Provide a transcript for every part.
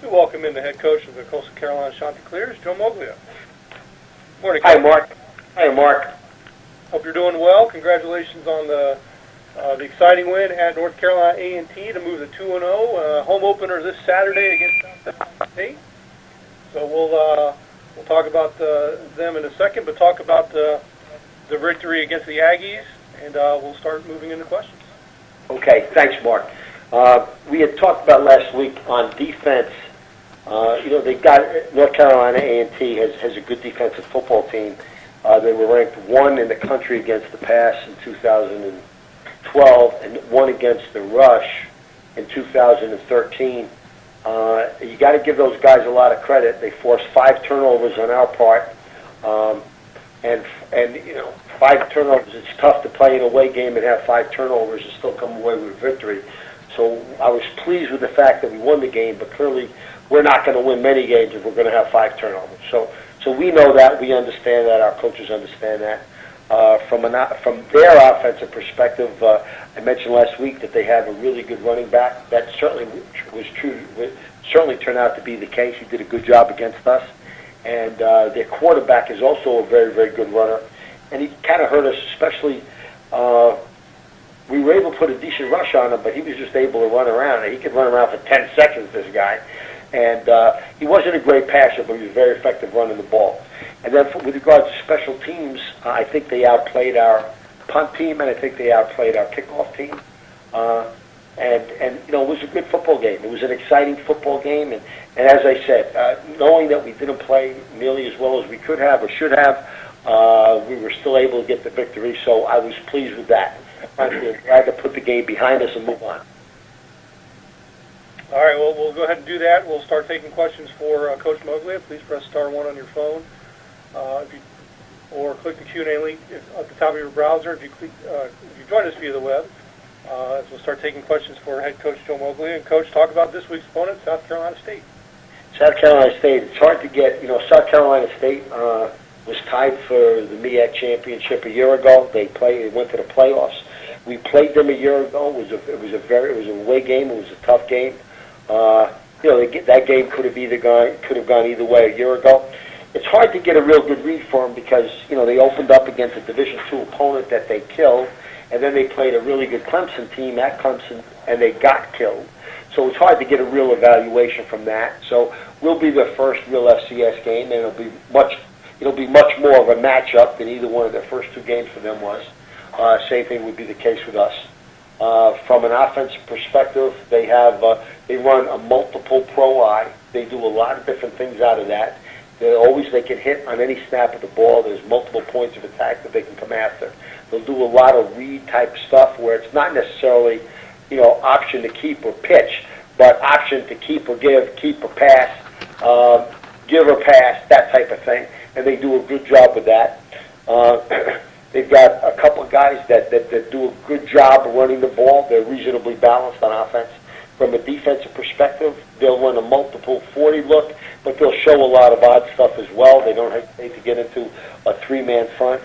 We welcome in the head coach of the Coastal Carolina Chanticleers, Joe Moglia. Morning, Hi, Coach. Mark. Hi, Mark. Hope you're doing well. Congratulations on the exciting win at North Carolina A&T to move to 2-0. Home opener this Saturday against South Carolina State. So we'll talk about them in a second, but talk about the victory against the Aggies, and we'll start moving into questions. Okay, thanks, Mark. We had talked about last week on defense. They've got North Carolina A&T has a good defensive football team. They were ranked 1 in the country against the pass in 2012 and 1 against the rush in 2013. You got to give those guys a lot of credit. They forced 5 turnovers on our part, and 5 turnovers. It's tough to play an away game and have 5 turnovers and still come away with a victory. So I was pleased with the fact that we won the game, but clearly we're not going to win many games if we're going to have 5 turnovers. So we know that, we understand that, our coaches understand that. From their offensive perspective, I mentioned last week that they have a really good running back. That certainly was true. Certainly turned out to be the case. He did a good job against us. And their quarterback is also a very, very good runner. And he kind of hurt us, especially we were able to put a decent rush on him, but he was just able to run around. He could run around for 10 seconds, this guy. And he wasn't a great passer, but he was very effective running the ball. And then with regard to special teams, I think they outplayed our punt team, and I think they outplayed our kickoff team. It was a good football game. It was an exciting football game. And as I said, knowing that we didn't play nearly as well as we could have or should have, we were still able to get the victory, so I was pleased with that. I'm glad to put the game behind us and move on. All right, well, we'll go ahead and do that. We'll start taking questions for Coach Moglia. Please press *1 on your phone, or click the Q&A link at the top of your browser. If you join us via the web, we'll start taking questions for head coach Joe Moglia. And Coach, talk about this week's opponent, South Carolina State. South Carolina State. It's hard to get. South Carolina State was tied for the MEAC championship a year ago. They went to the playoffs. We played them a year ago. It was a away game. It was a tough game. That game could have gone either way a year ago. It's hard to get a real good read for them because they opened up against a Division II opponent that they killed, and then they played a really good Clemson team at Clemson, and they got killed. So it's hard to get a real evaluation from that. So we'll be the first real FCS game, and it'll be much more of a matchup than either one of their first 2 games for them was. Same thing would be the case with us. From an offensive perspective, they run a multiple pro eye. They do a lot of different things out of that. They can hit on any snap of the ball. There's multiple points of attack that they can come after. They'll do a lot of read type stuff where it's not necessarily option to keep or pitch, but option to keep or give, keep or pass, give or pass, that type of thing. And they do a good job with that. They've got a couple of guys that do a good job of running the ball. They're reasonably balanced on offense. From a defensive perspective, they'll run a multiple 40 look, but they'll show a lot of odd stuff as well. They don't hesitate to get into a 3-man front.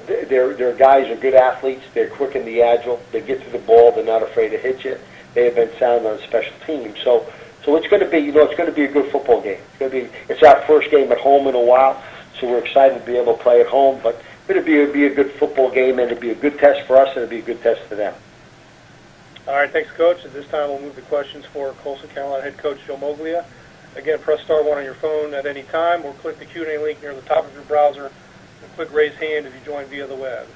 Their guys are good athletes. They're quick and agile. They get to the ball. They're not afraid to hit you. They have been sound on special teams. So it's going to be a good football game. It's our first game at home in a while. So we're excited to be able to play at home, but it'll be a good football game, and it'll be a good test for us, and it'll be a good test for them. All right, thanks, Coach. At this time, we'll move to questions for Coastal Carolina head coach Joe Moglia. Again, press *1 on your phone at any time, or click the Q&A link near the top of your browser, and click raise hand if you join via the web.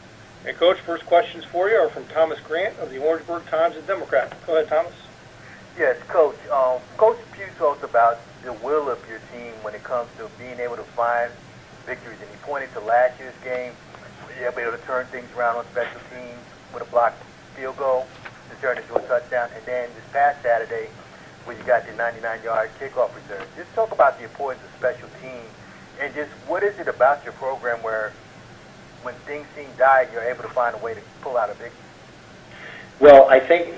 And Coach, first questions for you are from Thomas Grant of the Orangeburg Times and Democrat. Go ahead, Thomas. Yes, Coach. Coach Pugh talked about the will of your team when it comes to being able to find victories, and he pointed to last year's game where you were able to turn things around on special teams with a blocked field goal to turn into a touchdown, and then this past Saturday where you got the 99-yard kickoff return. Just talk about the importance of special teams, and just what is it about your program where when things seem dire, you're able to find a way to pull out a victory? Well, I think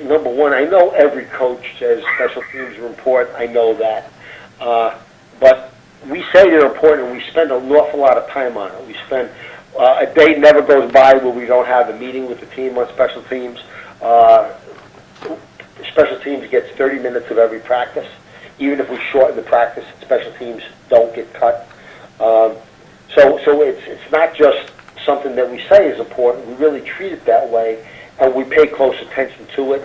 number one, I know every coach says special teams are important. I know that, but we say they're important, and we spend an awful lot of time on it. We spend a day never goes by where we don't have a meeting with the team on special teams. special teams gets 30 minutes of every practice. Even if we shorten the practice, special teams don't get cut. So it's not just something that we say is important. We really treat it that way, and we pay close attention to it.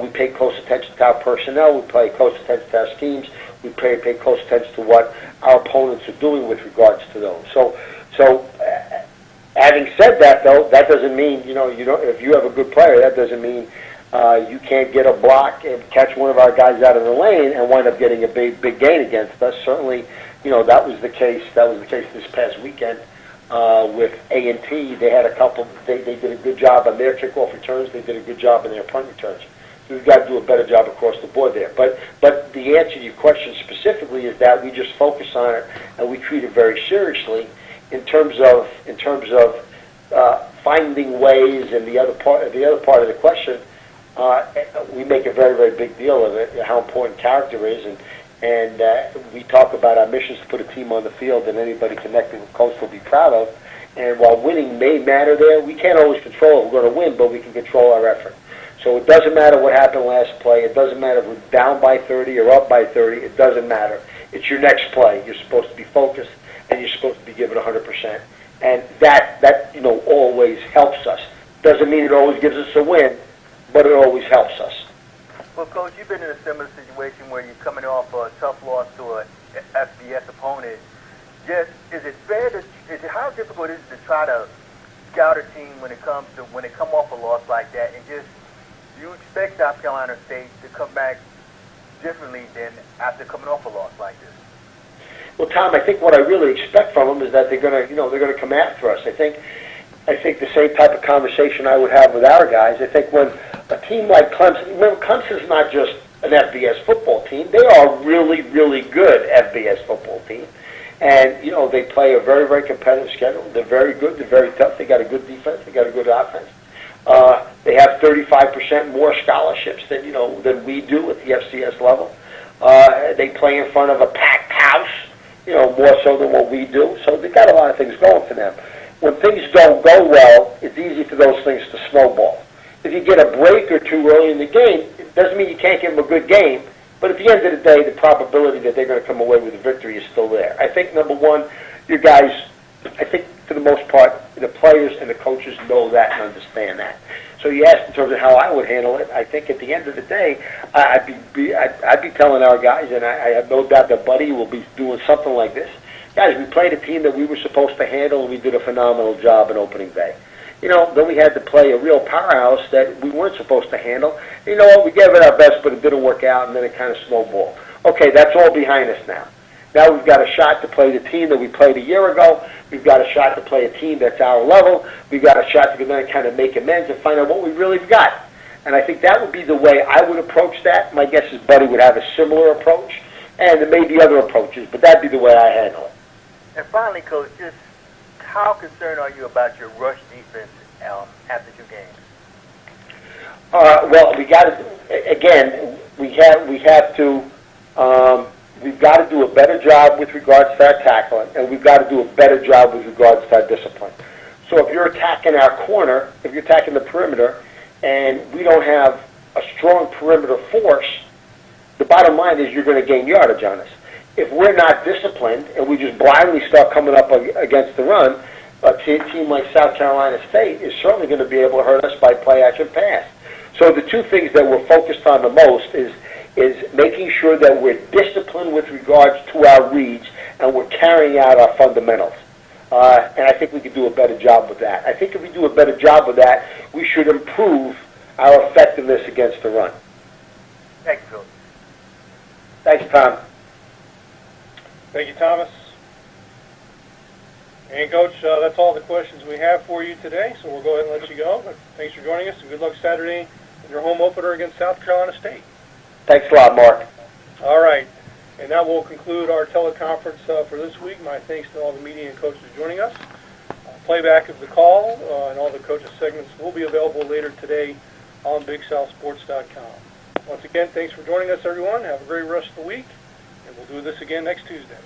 We pay close attention to our personnel. We pay close attention to our schemes. We pay close attention to what our opponents are doing with regards to those. So having said that, though, that doesn't mean, if you have a good player, that doesn't mean you can't get a block and catch one of our guys out of the lane and wind up getting a big gain against us. Certainly, that was the case. That was the case this past weekend with A&T. They had a couple. They did a good job on their kickoff returns. They did a good job on their punt returns. So we've got to do a better job across the board there. But the answer to your question specifically is that we just focus on it and we treat it very seriously in terms of finding ways. And the other part of the question, we make a very, very big deal of it, how important character is, and we talk about our missions to put a team on the field that anybody connected with Coach will be proud of. And while winning may matter there, we can't always control if we're going to win, but we can control our effort. So it doesn't matter what happened last play. It doesn't matter if we're down by 30 or up by 30. It doesn't matter. It's your next play. You're supposed to be focused, and you're supposed to be given 100%. And that always helps us. Doesn't mean it always gives us a win, but it always helps us. Well, Coach, you've been in a similar situation where you're coming off a tough loss to an FBS opponent. How difficult is it to try to scout a team when it come off a loss like that, and just you expect South Carolina State to come back differently than after coming off a loss like this? Well, Tom, I think what I really expect from them is that they're going to come after us. I think the same type of conversation I would have with our guys. I think when a team like Clemson, remember, Clemson's not just an FBS football team. They are a really, really good FBS football team. And, they play a very, very competitive schedule. They're very good. They're very tough. They got a good defense. They got a good offense. They have 35% more scholarships than we do at the FCS level. They play in front of a packed house, more so than what we do. So they've got a lot of things going for them. When things don't go well, it's easy for those things to snowball. If you get a break or two early in the game, it doesn't mean you can't give them a good game. But at the end of the day, the probability that they're going to come away with a victory is still there. I think, number one, your guys, I think for the most part, the players and the coaches know that and understand that. So you asked in terms of how I would handle it. I think at the end of the day, I'd be telling our guys, and I have no doubt that Buddy will be doing something like this. Guys, we played a team that we were supposed to handle, and we did a phenomenal job in opening day. Then we had to play a real powerhouse that we weren't supposed to handle. You know what? We gave it our best, but it didn't work out, and then it kind of snowballed. Okay, that's all behind us now. Now we've got a shot to play the team that we played a year ago. We've got a shot to play a team that's our level. We've got a shot to then kind of make amends and find out what we really got. And I think that would be the way I would approach that. My guess is Buddy would have a similar approach, and there may be other approaches, but that'd be the way I handle it. And finally, Coach, just how concerned are you about your rush defense after 2 games? Well, we got to, again, we've got to do a better job with regards to our tackling, and we've got to do a better job with regards to our discipline. So if you're attacking our corner, if you're attacking the perimeter, and we don't have a strong perimeter force, the bottom line is you're going to gain yardage on us. If we're not disciplined and we just blindly start coming up against the run, a team like South Carolina State is certainly going to be able to hurt us by play-action pass. So the 2 things that we're focused on the most is making sure that we're disciplined with regards to our reads and we're carrying out our fundamentals. And I think we could do a better job with that. I think if we do a better job with that, we should improve our effectiveness against the run. Thank you, Coach. Thanks, Tom. Thank you, Thomas. And, Coach, that's all the questions we have for you today, so we'll go ahead and let you go. But thanks for joining us, and good luck Saturday in your home opener against South Carolina State. Thanks a lot, Mark. All right. And that will conclude our teleconference for this week. My thanks to all the media and coaches joining us. Playback of the call and all the coaches' segments will be available later today on BigSouthSports.com. Once again, thanks for joining us, everyone. Have a great rest of the week, and we'll do this again next Tuesday.